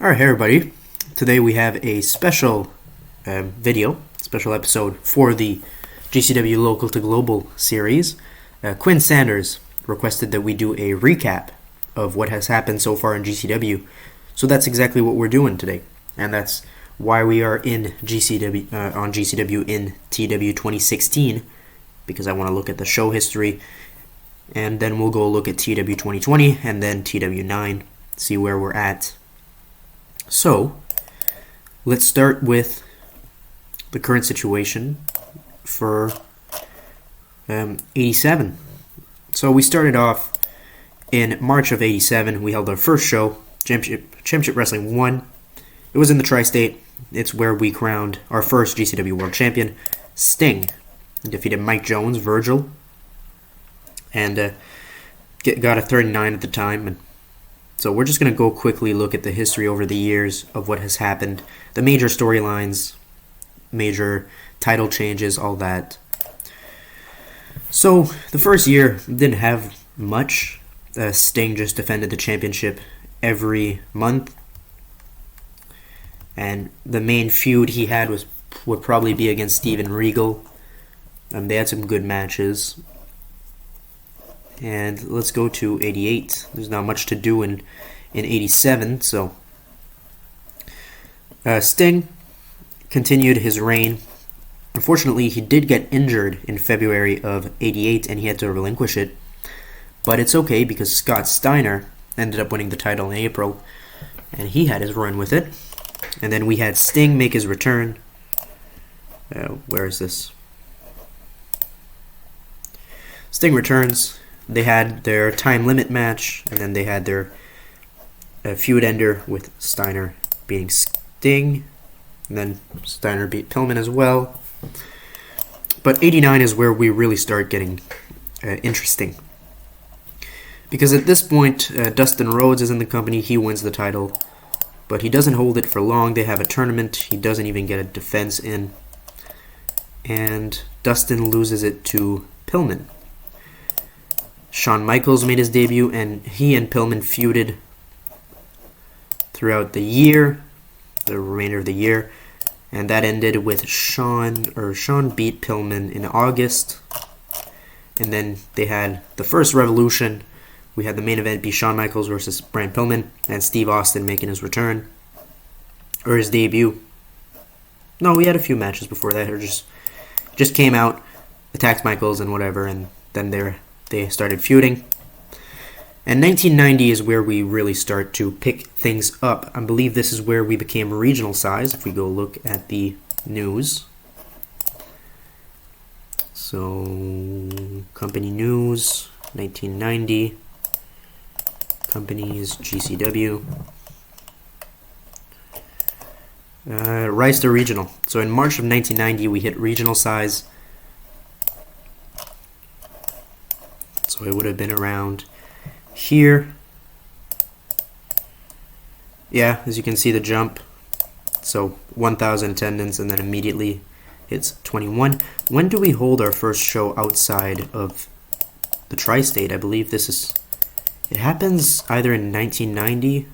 Alright, hey everybody. Today we have a special special episode for the GCW Local to Global series. Quinn Sanders requested that we do a recap of what has happened so far in GCW. So that's exactly what we're doing today. And that's why we are in GCW, on GCW in TEW 2016, because I want to look at the show history. And then we'll go look at TEW 2020 and then TEW9, see where we're at. So, let's start with the current situation for 87. So we started off in March of 87. We held our first show, Championship Wrestling 1. It was in the Tri-State. It's where we crowned our first GCW World Champion, Sting. He defeated Mike Jones, Virgil, and got a 39 at the time. And so we're just going to go quickly look at the history over the years of what has happened, the major storylines, major title changes, all that. So the first year didn't have much. Sting just defended the championship every month. And the main feud he had would probably be against Steven Regal. They had some good matches. And let's go to 88. There's not much to do in 87, so Sting continued his reign. Unfortunately, he did get injured in February of 88, and he had to relinquish it. But it's okay, because Scott Steiner ended up winning the title in April, and he had his run with it. And then we had Sting make his return. Where is this? Sting returns. They had their time limit match, and then they had their feud ender with Steiner beating Sting, and then Steiner beat Pillman as well. But 89 is where we really start getting interesting, because at this point, Dustin Rhodes is in the company. He wins the title, but he doesn't hold it for long. They have a tournament. He doesn't even get a defense in, and Dustin loses it to Pillman. Shawn Michaels made his debut, and he and Pillman feuded throughout the year, the remainder of the year, and that ended with Shawn beat Pillman in August, and then they had the first Revolution. We had the main event be Shawn Michaels versus Brian Pillman, and Steve Austin making his return, or his debut. No, we had a few matches before that, or just came out, attacked Michaels and whatever, and then they started feuding. And 1990 is where we really start to pick things up. I believe this is where we became regional size, if we go look at the news. So, company news, 1990, companies, GCW. Rise to regional. So in March of 1990, we hit regional size. So it would have been around here. Yeah, as you can see the jump. So 1,000 attendance, and then immediately hits 21. When do we hold our first show outside of the Tri-State? I believe it happens either in 1990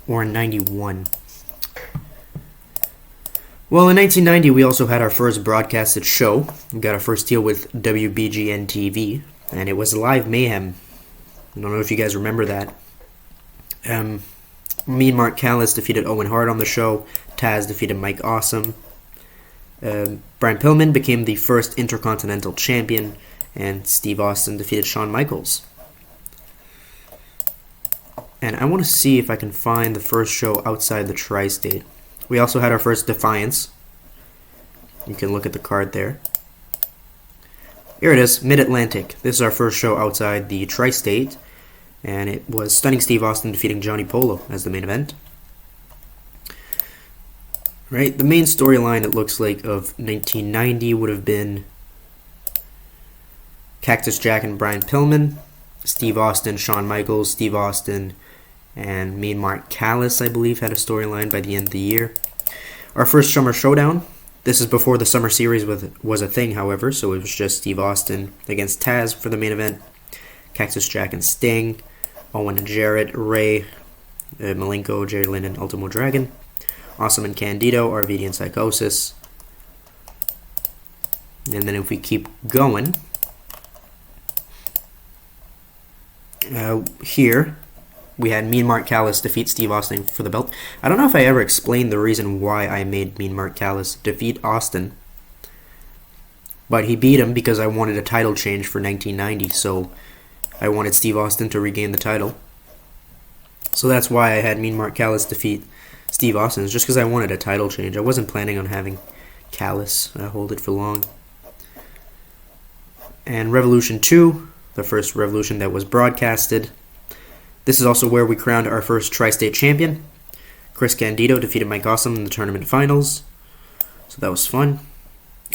or in 91. Well, in 1990, we also had our first broadcasted show. We got our first deal with WBGN TV. And it was Live Mayhem. I don't know if you guys remember that. Me and Mark Callis defeated Owen Hart on the show. Taz defeated Mike Awesome. Brian Pillman became the first Intercontinental Champion. And Steve Austin defeated Shawn Michaels. And I want to see if I can find the first show outside the Tri-State. We also had our first Defiance. You can look at the card there. Here it is, Mid-Atlantic. This is our first show outside the Tri-State, and it was Stunning Steve Austin defeating Johnny Polo as the main event. Right, the main storyline, it looks like, of 1990 would have been Cactus Jack and Brian Pillman, Steve Austin, Shawn Michaels, Steve Austin, and me and Mark Callis, I believe, had a storyline by the end of the year. Our first Summer Showdown. This is before the Summer Series was a thing, however, so it was just Steve Austin against Taz for the main event. Cactus Jack and Sting, Owen and Jarrett, Ray, Malenko, Jerry Lynn, and Ultimo Dragon. Awesome and Candido, RVD and Psychosis. And then if we keep going, here we had Mean Mark Callis defeat Steve Austin for the belt. I don't know if I ever explained the reason why I made Mean Mark Callis defeat Austin, but he beat him because I wanted a title change for 1990, so I wanted Steve Austin to regain the title. So that's why I had Mean Mark Callis defeat Steve Austin. It's just because I wanted a title change. I wasn't planning on having Callis hold it for long. And Revolution 2, the first Revolution that was broadcasted. This is also where we crowned our first Tri-State champion. Chris Candido defeated Mike Awesome in the tournament finals, so that was fun.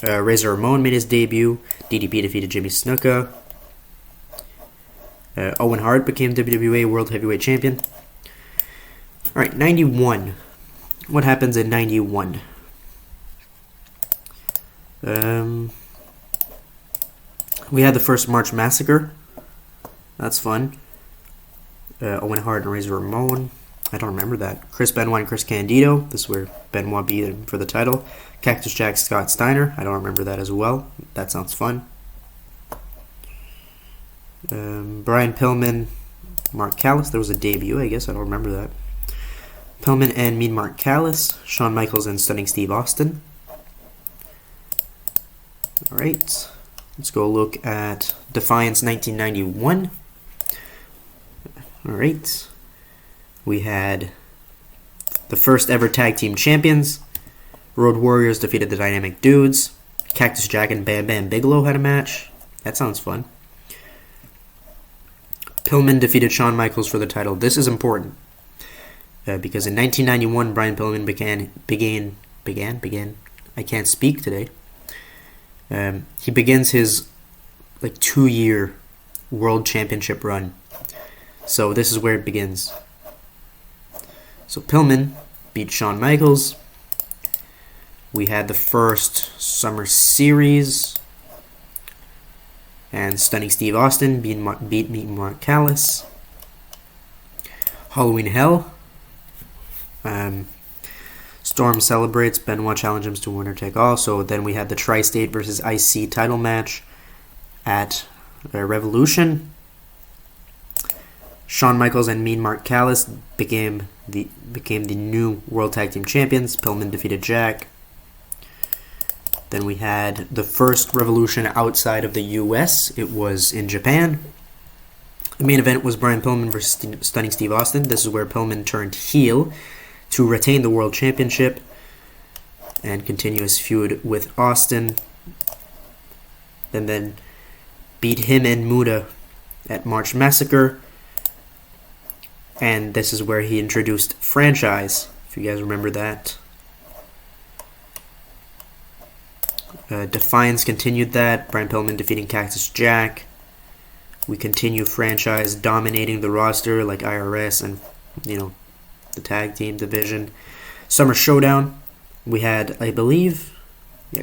Razor Ramon made his debut. DDP defeated Jimmy Snuka. Owen Hart became WWA World Heavyweight Champion. Alright, 91. What happens in 91? We had the first March Massacre. That's fun. Owen Hart and Razor Ramon. I don't remember that. Chris Benoit and Chris Candido. This is where Benoit beat him for the title. Cactus Jack, Scott Steiner. I don't remember that as well. That sounds fun. Brian Pillman, Mark Callis. There was a debut, I guess. I don't remember that. Pillman and Mean Mark Callis. Shawn Michaels and Stunning Steve Austin. Alright. Let's go look at Defiance 1991. Alright. We had the first ever tag team champions. Road Warriors defeated the Dynamic Dudes. Cactus Jack and Bam Bam Bigelow had a match. That sounds fun. Pillman defeated Shawn Michaels for the title. This is important because in 1991, Brian Pillman began. I can't speak today. He begins his 2-year world championship run. So this is where it begins. So Pillman beat Shawn Michaels. We had the first Summer Series. And Stunning Steve Austin beat Mean Mark Callis. Halloween Hell. Storm celebrates. Benoit challenges him to winner take all. So then we had the Tri-State versus IC title match at Revolution. Shawn Michaels and Mean Mark Callis became the new World Tag Team Champions. Pillman defeated Jack. Then we had the first Revolution outside of the U.S. It was in Japan. The main event was Brian Pillman versus Stunning Steve Austin. This is where Pillman turned heel to retain the World Championship and continue his feud with Austin. And then beat him and Muda at March Massacre. And this is where he introduced Franchise, if you guys remember that. Defiance continued that. Brian Pillman defeating Cactus Jack. We continue Franchise dominating the roster like IRS and, the tag team division. Summer Showdown. We had, I believe,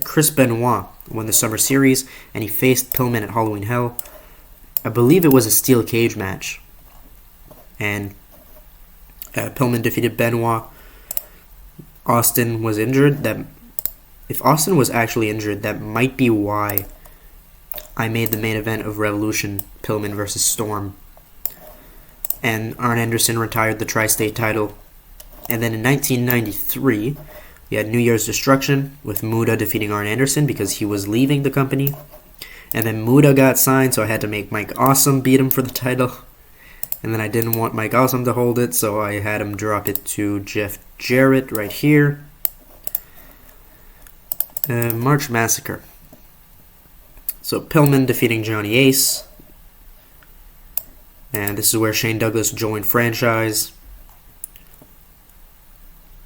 Chris Benoit won the Summer Series, and he faced Pillman at Halloween Hell. I believe it was a steel cage match. And Pillman defeated Benoit. Austin was injured. If Austin was actually injured, that might be why I made the main event of Revolution Pillman versus Storm. And Arn Anderson retired the Tri-State title. And then in 1993, we had New Year's Destruction with Muda defeating Arn Anderson because he was leaving the company. And then Muda got signed, so I had to make Mike Awesome beat him for the title. And then I didn't want Mike Awesome to hold it, so I had him drop it to Jeff Jarrett right here. March Massacre. So Pillman defeating Johnny Ace. And this is where Shane Douglas joined Franchise.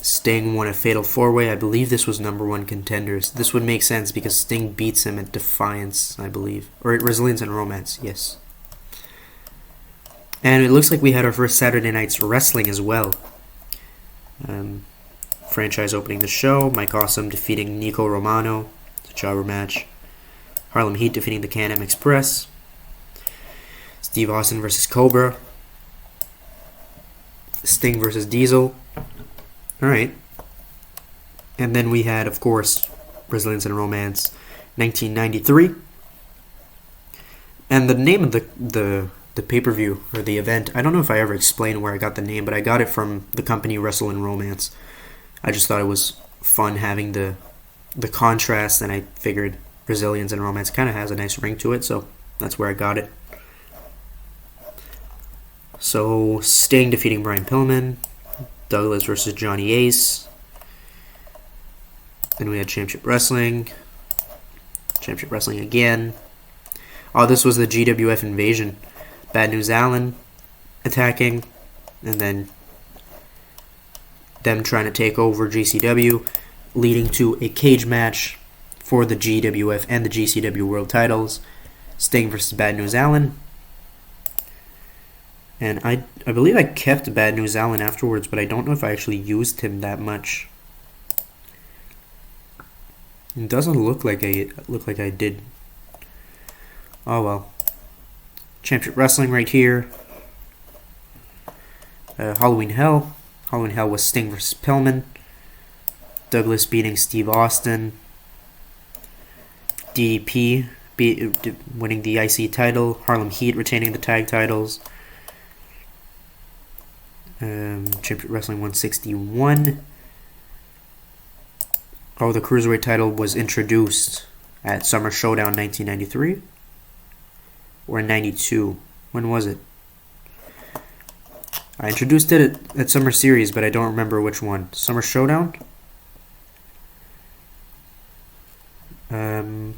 Sting won a Fatal 4-Way. I believe this was #1 Contenders. This would make sense because Sting beats him at Defiance, I believe. Or at Resilience and Romance, yes. And it looks like we had our first Saturday Night's Wrestling as well. Franchise opening the show. Mike Awesome defeating Nico Romano. It's a jobber match. Harlem Heat defeating the Can-Am Express. Steve Austin versus Cobra. Sting versus Diesel. Alright. And then we had, of course, Brazilians and Romance 1993. And the name of the pay-per-view, or the event, I don't know if I ever explained where I got the name, but I got it from the company Wrestle and Romance. I just thought it was fun having the contrast, and I figured Brazilians and Romance kind of has a nice ring to it, so that's where I got it. So, Sting defeating Brian Pillman, Douglas versus Johnny Ace. Then we had Championship Wrestling again. Oh, this was the GWF Invasion. Bad News Allen attacking, and then them trying to take over GCW, leading to a cage match for the GWF and the GCW World titles. Sting versus Bad News Allen. And I believe I kept Bad News Allen afterwards, but I don't know if I actually used him that much. It doesn't look like I did. Oh well. Championship Wrestling right here. Halloween Hell. Halloween Hell was Sting versus Pillman. Douglas beating Steve Austin. DDP winning the IC title. Harlem Heat retaining the tag titles. Championship Wrestling 161. Oh, the Cruiserweight title was introduced at Summer Showdown 1993. Or 92. When was it? I introduced it at Summer Series, but I don't remember which one. Summer Showdown? I'm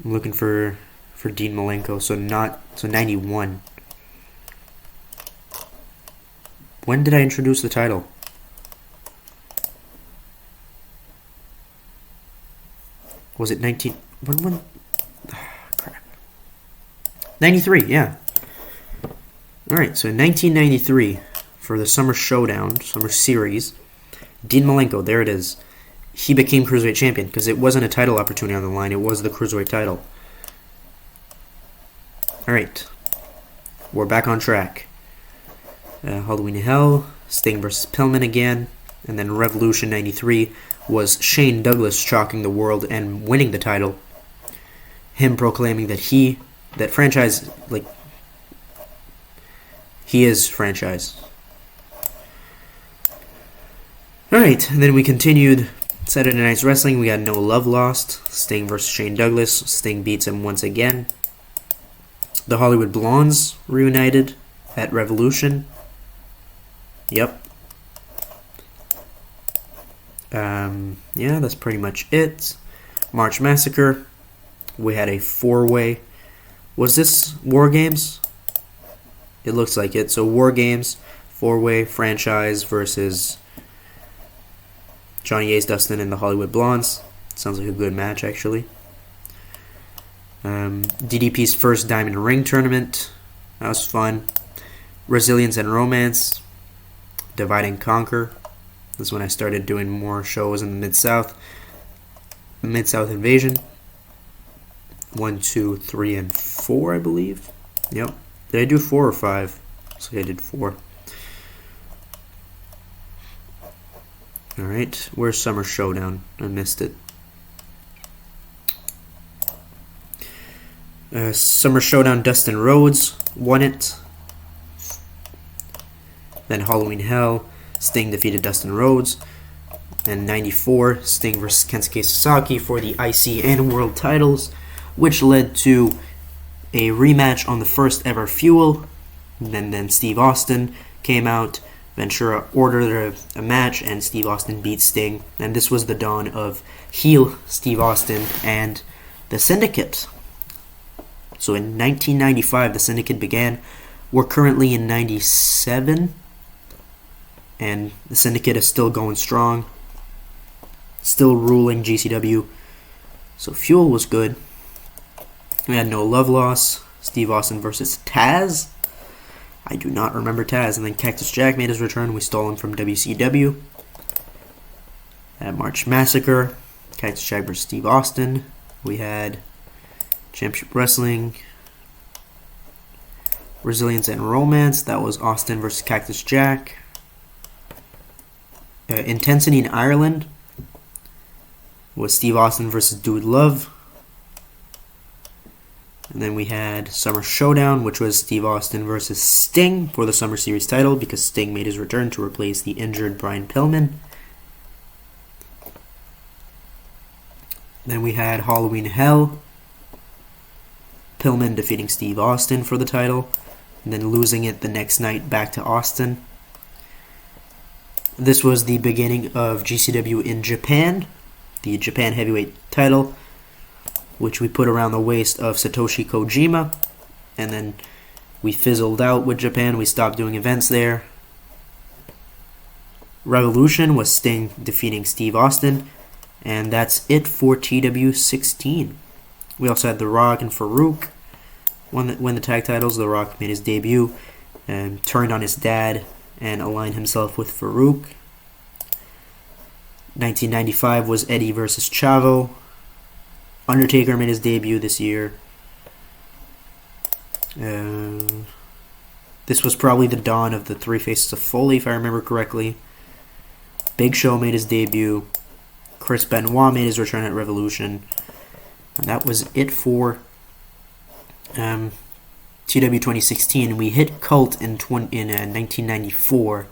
looking for Dean Malenko, so 91. When did I introduce the title? Was it 19? When? Crap. 93, yeah. Alright, so in 1993, for the Summer Showdown, Summer Series, Dean Malenko, there it is. He became Cruiserweight Champion, because it wasn't a title opportunity on the line, it was the Cruiserweight title. Alright, we're back on track. Halloween Hell, Sting versus Pillman again, and then Revolution 93 was Shane Douglas shocking the world and winning the title. Him proclaiming that franchise, like, he is franchise. Alright, and then we continued Saturday Night's Wrestling. We got No Love Lost. Sting versus Shane Douglas. Sting beats him once again. The Hollywood Blondes reunited at Revolution. Yep. Yeah, that's pretty much it. March Massacre. We had a 4-way. Was this War Games? It looks like it. So War Games, 4-way franchise versus Johnny Ace, Dustin, and the Hollywood Blondes. Sounds like a good match, actually. DDP's first Diamond Ring tournament. That was fun. Resilience and Romance. Divide and Conquer. This is when I started doing more shows in the Mid-South. The Mid-South Invasion. 1, 2, 3, and 4, I believe. Yep. Did I do 4 or 5? Looks like I did 4. Alright. Where's Summer Showdown? I missed it. Summer Showdown, Dustin Rhodes won it. Then Halloween Hell, Sting defeated Dustin Rhodes. And 94, Sting versus Kensuke Sasaki for the IC and World titles, which led to a rematch on the first ever Fuel. And then Steve Austin came out. Ventura ordered a match, and Steve Austin beat Sting. And this was the dawn of heel Steve Austin and the Syndicate. So in 1995, the Syndicate began. We're currently in 97. And the Syndicate is still going strong. Still ruling GCW. So Fuel was good. We had No Love Loss. Steve Austin versus Taz. I do not remember Taz. And then Cactus Jack made his return. We stole him from WCW. At March Massacre. Cactus Jack versus Steve Austin. We had Championship Wrestling. Resilience and Romance, that was Austin versus Cactus Jack. Intensity in Ireland was Steve Austin versus Dude Love. And then we had Summer Showdown, which was Steve Austin versus Sting for the Summer Series title because Sting made his return to replace the injured Brian Pillman. Then we had Halloween Hell. Pillman defeating Steve Austin for the title, and then losing it the next night back to Austin. This was the beginning of GCW in Japan, the Japan Heavyweight title, which we put around the waist of Satoshi Kojima, and then we fizzled out with Japan. We stopped doing events there. Revolution was Sting defeating Steve Austin, and that's it for TEW2016. We also had The Rock and Farouk win the tag titles. The Rock made his debut and turned on his dad and aligned himself with Farouk. 1995 was Eddie versus Chavo. Undertaker made his debut this year. This was probably the dawn of the Three Faces of Foley, if I remember correctly. Big Show made his debut. Chris Benoit made his return at Revolution. And that was it for TEW2016. We hit Cult in 1994,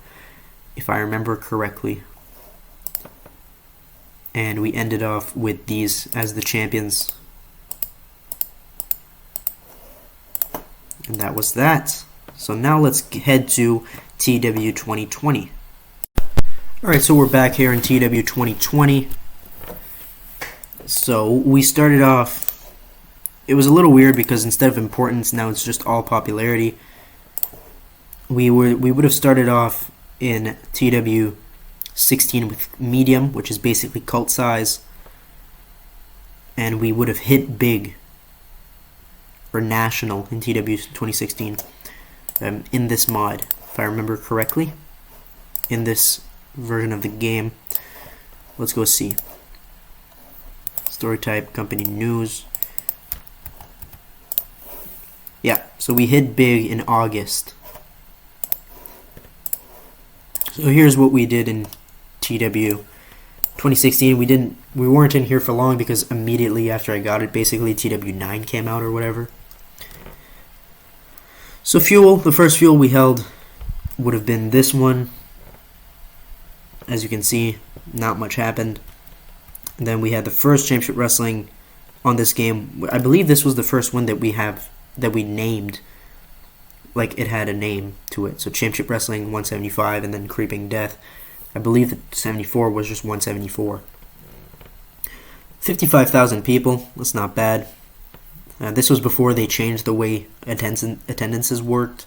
if I remember correctly. And we ended off with these as the champions. And that was that. So now let's head to TEW2020. Alright, so we're back here in TEW2020. So we started off, it was a little weird because instead of importance, now it's just all popularity. We would have started off in TEW16 with medium, which is basically cult size, and we would have hit big or national in TEW2016 in this mod, if I remember correctly, in this version of the game. Let's go see. Story type, company news. Yeah, so we hit big in August. So here's what we did in TEW 2016. We weren't in here for long because immediately after I got it, basically TEW9 came out or whatever. So fuel, the first fuel we held would have been this one. As you can see, not much happened. And then we had the first Championship Wrestling on this game. I believe this was the first one that we named, like it had a name to it. So Championship Wrestling 175 and then Creeping Death. I believe that 74 was just 174. 55,000 people, that's not bad. This was before they changed the way attendances worked.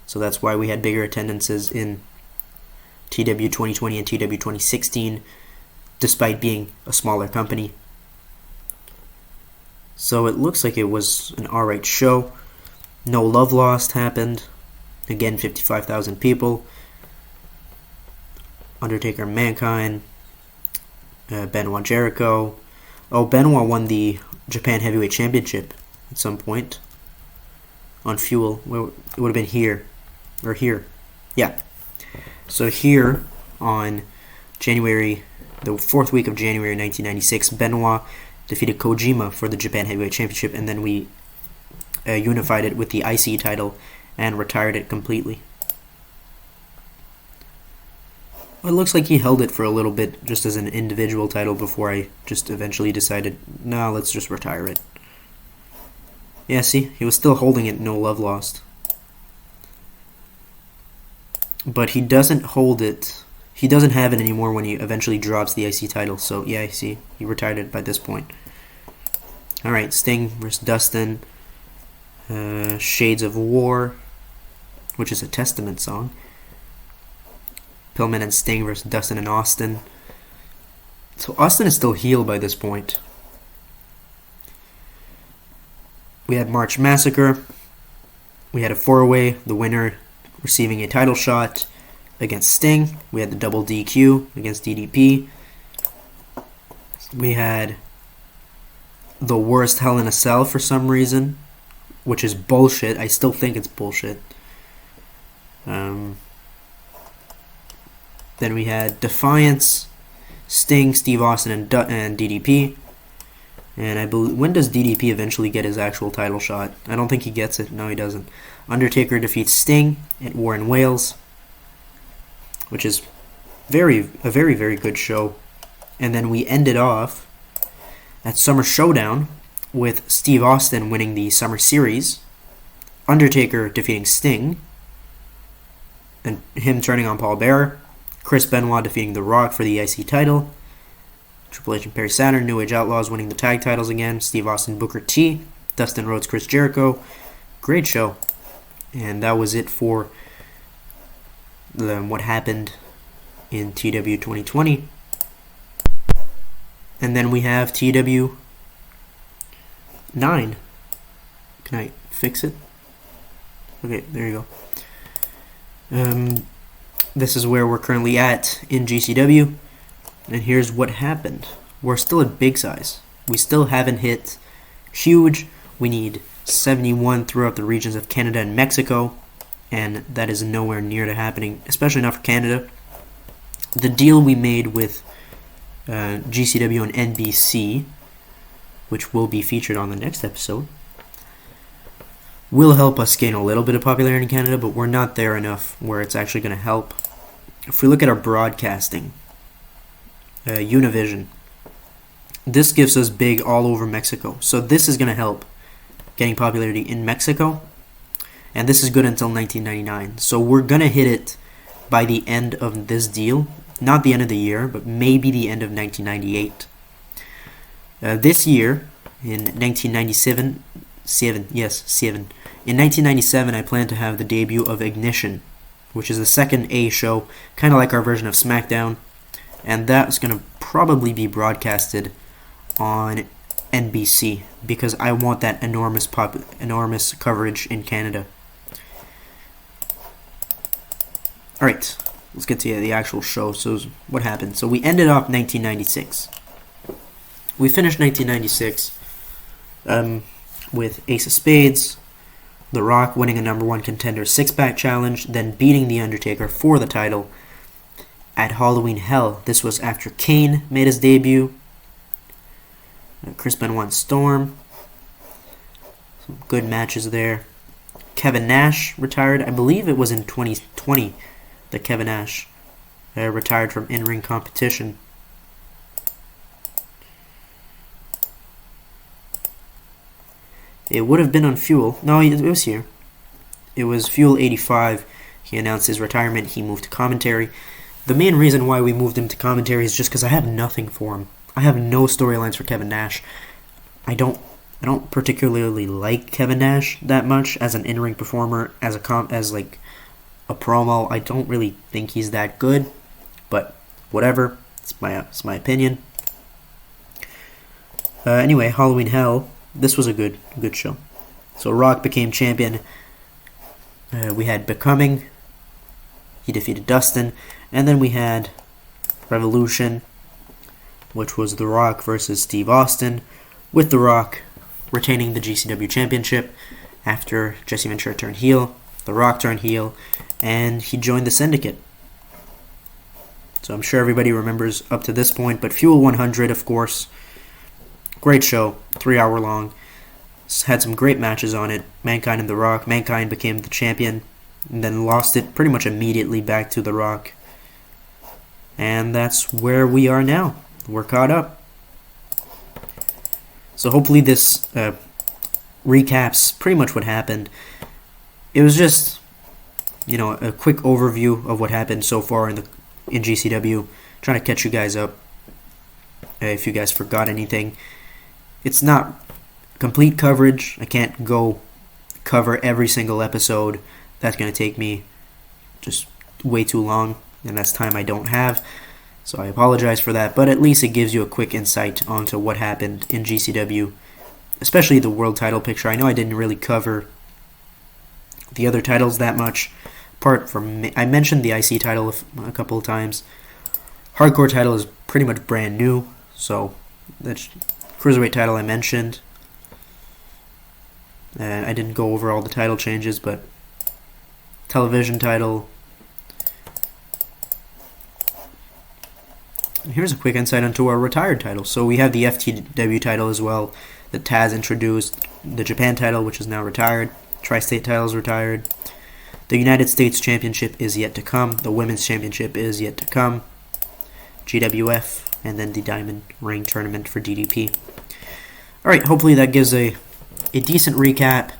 So that's why we had bigger attendances in TEW 2020 and TEW 2016, despite being a smaller company. So it looks like it was an alright show. No Love Lost happened. Again, 55,000 people. Undertaker, Mankind, Benoit, Jericho. Oh, Benoit won the Japan Heavyweight Championship at some point on Fuel. It would have been here, or here. Yeah. So here on January, the fourth week of January 1996, Benoit defeated Kojima for the Japan Heavyweight Championship, and then we unified it with the IC title and retired it completely. Well, it looks like he held it for a little bit just as an individual title before I just eventually decided, no, let's just retire it. Yeah, see, he was still holding it, No Love Lost. But he doesn't hold it. He doesn't have it anymore when he eventually drops the IC title. So, yeah, I see. He retired it by this point. Alright, Sting versus Dustin. Shades of War, which is a Testament song. Pillman and Sting versus Dustin and Austin. So, Austin is still heel by this point. We had March Massacre. We had a four-way, the winner receiving a title shot against Sting. We had the double DQ against DDP. We had the worst Hell in a Cell for some reason which is bullshit. I still think it's bullshit. Then we had Defiance, Sting, Steve Austin, and DDP. And I believe, when does DDP eventually get his actual title shot? I don't think he gets it. No, he doesn't. Undertaker defeats Sting at War in Wales, which is a very, very good show. And then we ended off at Summer Showdown with Steve Austin winning the Summer Series, Undertaker defeating Sting, and him turning on Paul Bearer, Chris Benoit defeating The Rock for the IC title, Triple H and Perry Saturn, New Age Outlaws winning the tag titles again, Steve Austin, Booker T, Dustin Rhodes, Chris Jericho. Great show. And that was it for what happened in TEW 2020. And then we have TEW 9. Can I fix it? Okay, there you go. This is where we're currently at in GCW. And here's what happened. We're still at big size. We still haven't hit huge. We need 71 throughout the regions of Canada and Mexico. And that is nowhere near to happening, especially not for Canada. The deal we made with GCW and NBC, which will be featured on the next episode, will help us gain a little bit of popularity in Canada, but we're not there enough where it's actually going to help. If we look at our broadcasting, Univision, this gives us big all over Mexico. So this is going to help getting popularity in Mexico. And this is good until 1999. So we're going to hit it by the end of this deal. Not the end of the year, but maybe the end of 1998. This year, in 1997, in 1997, I plan to have the debut of Ignition, which is the second A show, kind of like our version of SmackDown. And that's going to probably be broadcasted on NBC because I want that enormous coverage in Canada. Alright, let's get to the actual show. So what happened? So we ended off 1996. We finished 1996 with Ace of Spades, The Rock winning a #1 contender 6-pack challenge, then beating The Undertaker for the title at Halloween Hell. This was after Kane made his debut. Chris Benoit, Storm. Some good matches there. Kevin Nash retired. I believe it was in 2020 that Kevin Nash retired from in-ring competition. It would have been on Fuel. No, it was here. It was Fuel 85. He announced his retirement. He moved to commentary. The main reason why we moved him to commentary is just because I have nothing for him. I have no storylines for Kevin Nash. I don't particularly like Kevin Nash that much as an in-ring performer, as a promo. I don't really think he's that good, but whatever. It's my opinion. Anyway, Halloween Hell. This was a good show. So Rock became champion. We had Becoming. He defeated Dustin. And then we had Revolution, which was The Rock versus Steve Austin, with The Rock retaining the GCW Championship after Jesse Ventura turned heel, The Rock turned heel, and he joined the Syndicate. So I'm sure everybody remembers up to this point, but Fuel 100, of course, great show, 3 hour long, had some great matches on it. Mankind and The Rock. Mankind became the champion and then lost it pretty much immediately back to The Rock. And that's where we are now. We're caught up. So hopefully this recaps pretty much what happened. It was just, a quick overview of what happened so far in GCW. Trying to catch you guys up if you guys forgot anything. It's not complete coverage. I can't go cover every single episode. That's going to take me just way too long, and that's time I don't have. So I apologize for that, but at least it gives you a quick insight onto what happened in GCW, especially the world title picture. I know I didn't really cover the other titles that much. Apart from, I mentioned the IC title a couple of times. Hardcore title is pretty much brand new, so that's Cruiserweight title I mentioned. I didn't go over all the title changes, but television title. Here's a quick insight into our retired titles. So we have the FTW title as well that Taz introduced, the Japan title, which is now retired, Tri-State title is retired, the United States Championship is yet to come, the Women's Championship is yet to come, GWF, and then the Diamond Ring Tournament for DDP. Alright, hopefully that gives a decent recap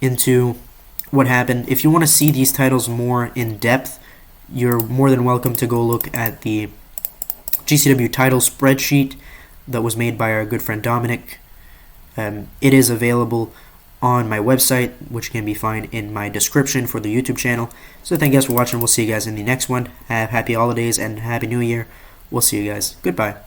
into what happened. If you want to see these titles more in depth, you're more than welcome to go look at the GCW title spreadsheet that was made by our good friend Dominic. It is available on my website, which can be found in my description for the YouTube channel. So thank you guys for watching. We'll see you guys in the next one. Have happy holidays and happy new year. We'll see you guys. Goodbye.